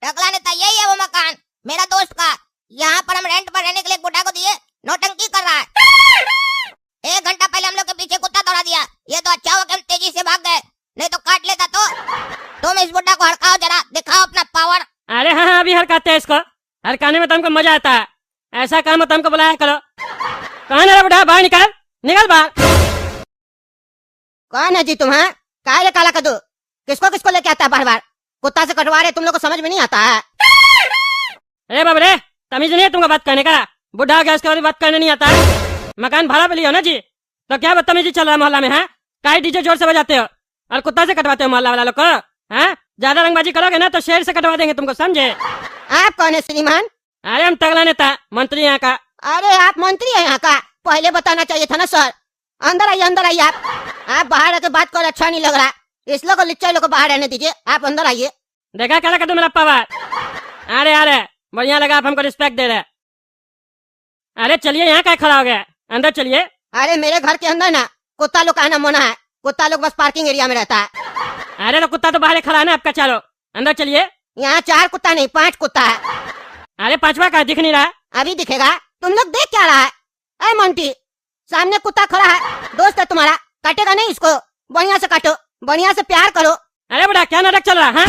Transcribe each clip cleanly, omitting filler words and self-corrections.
टकला नेता यही है वो मकान मेरा दोस्त का। यहाँ पर हम रेंट पर रहने के लिए बुढ़ा को दिए, नौटंकी कर रहा है। 1 घंटा पहले हम लोग के पीछे कुत्ता दौड़ा दिया। ये तो अच्छा हुआ कि हम तेजी से भाग गए, नहीं तो काट लेता। तो तुम इस बुढ़ा को हड़काओ, जरा दिखाओ अपना पावर। अरे हाँ अभी हड़काते हैं इसको। हड़काने में तो हमको मजा आता है। ऐसा काम हो तो हमको बुलाया करो। कौन है बुढ़ा? बाहर निकल, निकल बाहर। कौन है जी तुम? है काय रे काला कद्दू? किसको किसको लेके आता है बार बार? कुत्ता से कटवा रहे, तुम लोग को समझ में नहीं आता है? अरे बाबरे, तमीज नहीं है तुमको बात करने का? बुढ़ा हो गया, उसके बाद बात करने नहीं आता है? मकान भाड़ा पे लियो ना जी, तो क्या बदतमीजी चल रहा है मोहल्ला में? है काय डीजे जोर से बजाते हो और कुत्ता से कटवाते हो मोहल्ला वाला लोग को? हैं ज्यादा रंगबाजी करोगे ना तो शेर से कटवा देंगे तुमको, समझे? आप कौन है श्रीमान? अरे हम तगड़ा नेता, मंत्री यहाँ का। अरे आप मंत्री है यहाँ का? पहले बताना चाहिए था ना सर। अंदर आइए, अंदर आइए। आप बाहर आके बात कर, अच्छा नहीं लग रहा। इस लोग को लिच्चा लोग को बाहर रहने दीजिए, आप अंदर आइए। देखा क्या लगा मेरा पावर? अरे अरे बढ़िया लगा, आप हमको रिस्पेक्ट दे रहे। अरे चलिए, यहाँ क्या खड़ा हो गया? अंदर चलिए। अरे मेरे घर के अंदर ना कुत्ता लोग आना मना है। कुत्ता लोग बस पार्किंग एरिया में रहता है। अरे तो कुत्ता तो बाहर खड़ा है ना आपका, चलो अंदर चलिए। यहाँ 4 कुत्ता नहीं 5 कुत्ता है। अरे 5वां का दिख नहीं रहा? अभी दिखेगा। तुम लोग देख क्या रहा है? अरे मोंटी, सामने कुत्ता खड़ा है, दोस्त है तुम्हारा, काटेगा नहीं इसको? बढ़िया से काटो, बढ़िया से प्यार करो। अरे बेटा क्या नाटक चल रहा है?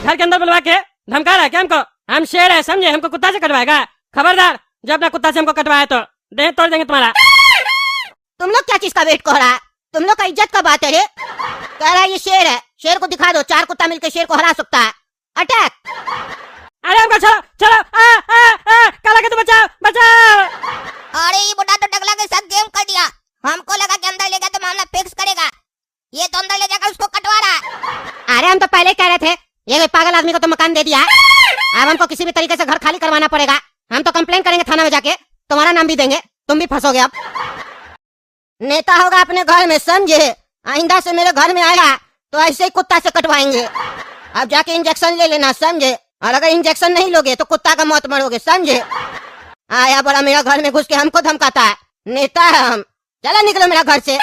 घर के अंदर बुलवा के धमका रहा है क्या हमको? हम शेर है समझे, हमको कुत्ता से कटवाएगा? खबरदार, जब अपना कुत्ता से हमको कटवाया तो देह तोड़ देंगे तुम्हारा। तुम लोग क्या चीज का वेट कर रहा है? तुम लोग का इज्जत का बात है रे। कह रहा है ये शेर है, शेर को दिखा दो। 4 कुत्ता मिलकर शेर को हरा सकता है। अटैक! अरे हमको चलो चलो, काला के तो बचाओ बचाओ। अरे ये बुढ़ा तो टकला के साथ गेम कर दिया। हमको लगा कि अंदर ले गया तो मामला फिक्स करेगा, ये तो अंदर ले जाकर उसको कटवा रहा है। अरे हम तो पहले कह रहे थे, ये पागल आदमी को तो मकान दे दिया। अब हमको किसी भी तरीके से घर खाली करवाना पड़ेगा। हम तो कंप्लेन करेंगे थाना में जाके, तुम्हारा नाम भी देंगे, तुम भी फंसोगे। अब नेता होगा अपने घर में, समझे? आइंदा से मेरे घर में आएगा तो ऐसे ही कुत्ता से कटवाएंगे। अब जाके इंजेक्शन ले लेना, समझे? और अगर इंजेक्शन नहीं लोगे तो कुत्ता का मौत मरोगे, समझे? आया बड़ा मेरा घर में घुस के हमको धमकाता है। नेता है हम, चलो निकलो मेरा घर से।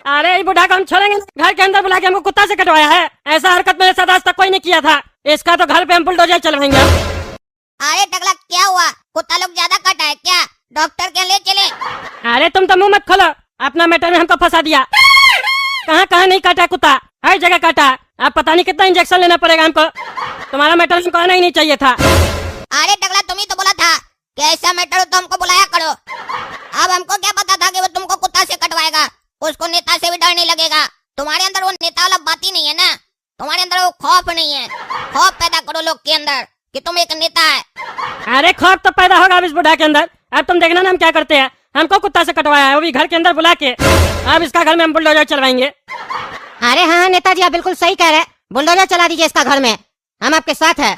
अरे बुढ़ा को हम छोड़ेंगे? घर के अंदर बुला के हमको कुत्ता से कटवाया है? ऐसा हरकत मेरे साथ आज तक कोई नहीं किया था। इसका तो घर पे हम बुलडोजर चलवाएंगे। अरे टकला क्या हुआ? कुत्ता लोग ज्यादा काटा है क्या? डॉक्टर के ले चले? अरे तुम तो मुंह मत खोलो, अपना मैटर में हमको फंसा दिया। कहाँ कहाँ नहीं काटा कुत्ता, हर जगह काटा। अब पता नहीं कितना इंजेक्शन लेना पड़ेगा हमको। तुम्हारा मैटर हमको आना ही नहीं चाहिए था। अरे टकला तुम ही तो बोला था कि ऐसा मैटर हो तो हमको बुलाया करो। अब हमको क्या पता था कि वो तुमको कुत्ता से कटवाएगा। उसको नेता से भी डर नहीं लगेगा। तुम्हारे अंदर वो नेता वाला बात ही नहीं है ना। तुम्हारे अंदर वो खौफ नहीं है। खौफ पैदा करो लोग के अंदर कि तुम एक नेता है। अरे खौफ तो पैदा होगा अब इस बुढ़ा के अंदर। अब तुम देखना ना हम क्या करते हैं। हमको कुत्ता से कटवाया है, वो भी घर के अंदर बुला के। अब इसका घर में हम बुलडोजर चलवाएंगे। अरे हाँ नेताजी, आप बिल्कुल सही कह रहे हैं। बुलडोजर चला दीजिए इसका घर में, हम आपके साथ है।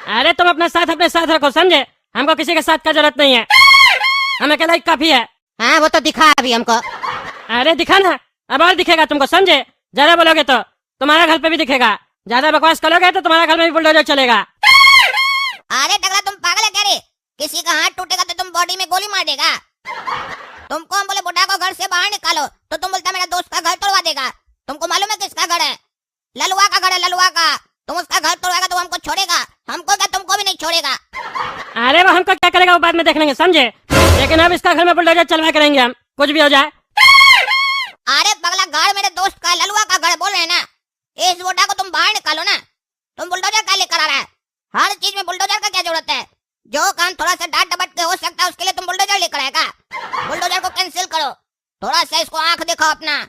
अरे तुम अपने साथ रखो, समझे? हमको किसी के साथ का जरूरत नहीं है, हमें अकेला ही काफी है। हाँ वो तो दिखा अभी हमको। अरे दिखा ना, अब और दिखेगा तुमको, समझे? ज्यादा बोलोगे तो तुम्हारा घर पे भी दिखेगा, ज्यादा बकवास करोगे तो तुम्हारा घर में भी बुलडोजर चलेगा। अरे टकला तुम पागल है क्या रे? किसी का हाथ टूटेगा तो तुम बॉडी में गोली मार देगा। तुमको हम बोले बुढ़ा को घर से बाहर निकालो तो तुम बोलता मेरा दोस्त का घर तोड़वा देगा। तुमको मालूम है किसका घर है? ललुआ का घर है, ललुआ का। तुम उसका घर तोड़वाएगा तो हमको छोड़ेगा? हमको क्या, तुमको भी नहीं छोड़ेगा। अरे वो हमको क्या करेगा वो बाद में देख लेंगे, समझे? लेकिन अब इसका घर में बुलडोजर चलवा करेंगे हम, कुछ भी हो जाए। अरे पगला, घर मेरे दोस्त का ललुआ का घर बोल रहे हैं ना। इस बुढ़ा को तुम बाहर निकालो ना। तुम बुलडोजर का लेकर आ रहा है? हर चीज में बुलडोजर का क्या जरूरत है? जो काम थोड़ा सा डांट डपट के हो सकता है उसके लिए तुम बुलडोजर लेकर आएगा? बुलडोजर को कैंसिल करो। थोड़ा सा इसको आंख दिखाओ, अपना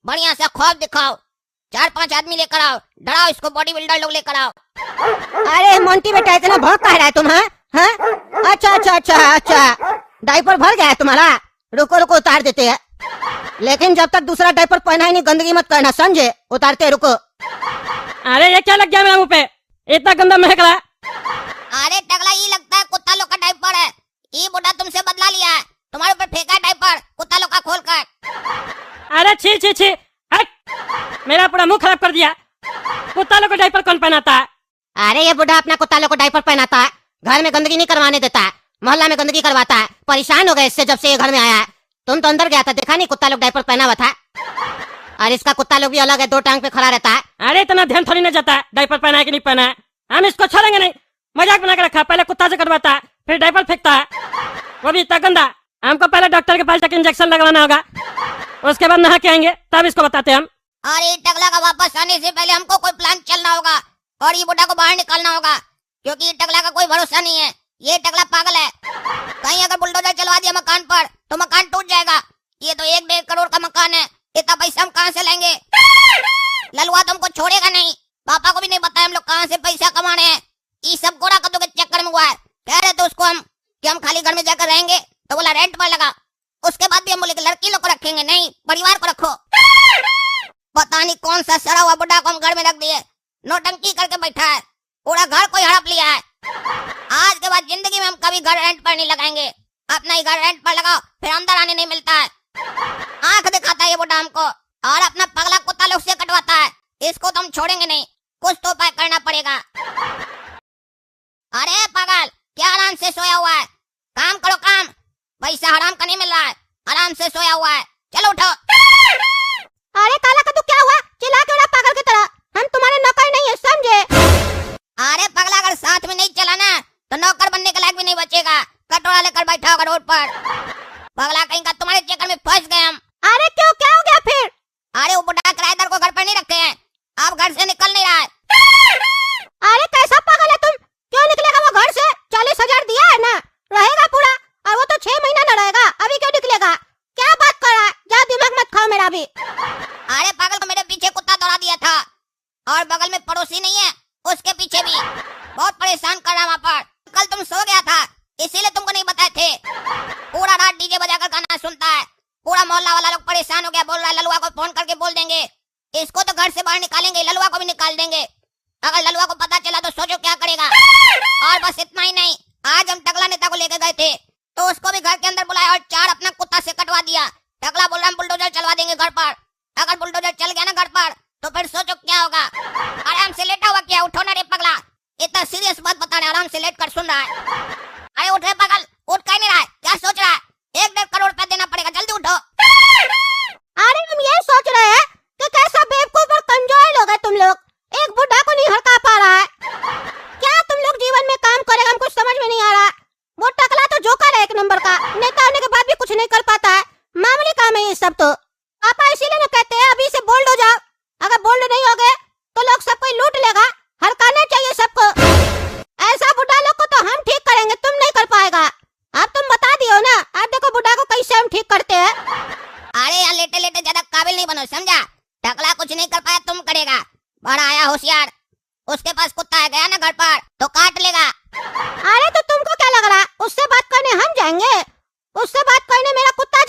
बढ़िया सा खौफ दिखाओ। 4-5 आदमी लेकर आओ, डराओ इसको, बॉडी बिल्डर लोग लेकर आओ। अरे मोंटी बेटा, इतना भौंक कह रहा है तुम? हाँ अच्छा अच्छा अच्छा अच्छा, डायपर भर गया है तुम्हारा? रुको रुको, उतार देते हैं। लेकिन जब तक दूसरा डायपर पहना ही नहीं गंदगी मत करना, समझे? उतारते रुको। अरे ये क्या लग गया मेरे मुंह पे? इतना गंदा महक रहा है। अरे टकला, ये लगता है कुत्ता लोग का डायपर है। ये बुढ़ा तुमसे बदला लिया है, तुम्हारे ऊपर फेंका है डायपर कुत्ता लोग का खोल कर। अरे छी छी छी, हट! मेरा पूरा मुंह खराब कर दिया। कुत्ता लोग को डायपर कौन पहनाता है? अरे ये बुढ़ा अपना कुत्ता लोग को डायपर पहनाता है, घर में गंदगी नहीं करवाने देता है, मोहल्ला में गंदगी करवाता है। परेशान हो गए इससे जब से ये घर में आया है। तुम तो अंदर गया था, देखा नहीं कुत्ता लोग डायपर पहना हुआ था? और इसका कुत्ता लोग भी अलग है, 2 टांग पे खड़ा रहता है। अरे इतना ध्यान थोड़ी ना जाता है डायपर पहना है कि नहीं पहना है। हम इसको छोड़ेंगे नहीं। मजाक बना के रखा, पहले कुत्ता से कटवाता है, फिर डायपर फेंकता है, वो भी इतना गंदा। हमको पहले डॉक्टर के पास जाकर इंजेक्शन लगवाना होगा, उसके बाद नहा के आएंगे, तब इसको बताते हैं हम। अरे टकला का वापस आने से पहले हमको कोई प्लान चलना होगा और ये बुढ़ा को बाहर निकालना होगा, क्योंकि ये टकला का कोई भरोसा नहीं है। ये टकला पागल है। कहीं अगर बुलडोजर चलवा दिया मकान पर तो मकान टूट जाएगा। ये तो 1-1.5 करोड़ का मकान है, इतना पैसा हम कहाँ से लेंगे? ललुआ तुमको छोड़ेगा नहीं। पापा को भी नहीं बताया हम लोग कहाँ से पैसा कमा रहे हैं। ये सब गोरा कद्दू के चक्कर में हुआ है। कह रहे थे उसको हम कि हम खाली घर में जाकर रहेंगे, तो बोला रेंट पर लगा। उसके बाद भी हम बोले कि लड़की लोग को रखेंगे नहीं, परिवार को रखो। पता नहीं कौन सा सड़ा हुआ बुढ़ा को हम घर में रख दिए, नौटंकी करके बैठा है, पूरा घर कोई हड़प लिया है। आज के बाद जिंदगी में हम कभी घर रेंट पर नहीं लगाएंगे। अपना ही घर रेंट पर लगाओ, फिर अंदर आने नहीं मिलता है। आंख दिखाता है ये बुढ़ा हमको और अपना पगला कुत्ता लोग से कटवाता है। इसको तो हम छोड़ेंगे नहीं, कुछ तो उपाय करना पड़ेगा। अरे पागल, क्या आराम से सोया हुआ है? काम करो काम, पैसा हराम का नहीं मिल रहा है, आराम से सोया हुआ है। चलो उठो। अरे काला कद्दू क्या हुआ? चिल्ला क्यों रहा पागल की तरह? हम तुम्हारे नौकर नहीं है, समझे? अरे पगला, अगर साथ में नहीं चला ना तो नौकर बनने के लायक भी नहीं बचेगा। कटोरा लेकर बैठा होगा रोड पर। पगला कहीं का, तुम्हारे चक्कर में फंस गए हम। अरे क्यों, क्या हो गया फिर? अरे वो बुढ़ा किराएदार को घर पर नहीं रखे हैं, अब घर से निकल नहीं रहा है। अरे कैसा पागल है तुम? क्यों निकलेगा वो घर से? 40,000 दिया है ना, रहेगा पूरा। और वो तो 6 महीना न रहेगा, अभी क्यों निकलेगा? क्या बात कर रहा है? जा दिमाग मत खाओ मेरा भी। अरे पागल को मेरे पीछे कुत्ता दौड़ा दिया था, और बगल में पड़ोसी नहीं है, उसके पीछे भी बहुत परेशान कर रहा वहाँ पर। कल तुम सो गया था, इसीलिए तुमको नहीं बताए थे। पूरा रात डीजे बजाकर गाना सुनता है, पूरा मोहल्ला वाला लोग परेशान हो गया। बोल रहा है ललुआ को फोन करके बोल देंगे, इसको तो घर से बाहर निकालेंगे, ललुआ को भी निकाल देंगे। अगर ललुआ को पता चला तो सोचो क्या करेगा। और बस इतना ही नहीं, आज हम टकला नेता को लेके गए थे तो उसको भी घर के अंदर बुलाया और 4 अपना कुत्ता से कटवा दिया। टकला बोल रहा हम बुलडोजर चलवा देंगे घर पर। अगर बुलडोजर चल गया ना घर पर तो फिर सोचो क्या होगा। आराम से लेटा हुआ क्या, उठो ना रे पगला, इतना सीरियस बात बता रहे, आराम से लेट कर सुन रहा है। अरे उठ रे पागल, उठ कहीं नहीं रहा है, क्या सोच रहा है? 1-1.5 करोड़ रुपया देना पड़ेगा, जल्दी उठो। अरे हम ये सोच रहे हैं कि कैसा बेवकूफ और कमजोर लोग हैं तुम लोग, एक बुढ़ा को नहीं हड़का पा रहा है। क्या तुम लोग जीवन में काम करेगा, हमको समझ में नहीं आ रहा। वो टकला तो जोकर है, 1 नंबर का, नेता होने के बाद भी कुछ नहीं कर पाता है। मामूली काम है ये सब। तो पापा इसीलिए ना कहते हैं अभी से बोल्ड हो जाओ। अगर बोल्ड नहीं हो गए तो लोग सबको लूट लेगा, हड़काना चाहिए सबको। ऐसा बुढ़ा लोग को तो हम ठीक करेंगे, तुम नहीं कर पाएगा। अब तुम बता दियो ना, अब देखो बुढ़ा को कैसे हम ठीक करते हैं। अरे यार, लेटे लेटे ज्यादा काबिल नहीं बनो, समझा? टकला कुछ नहीं कर पाया, तुम करेगा। बड़ा आया होशियार, उसके पास कुत्ता है, गया ना घर पर तो काट लेगा। अरे तो तुमको क्या लग रहा है उससे बात करने हम जाएंगे? उससे बात करने मेरा कुत्ता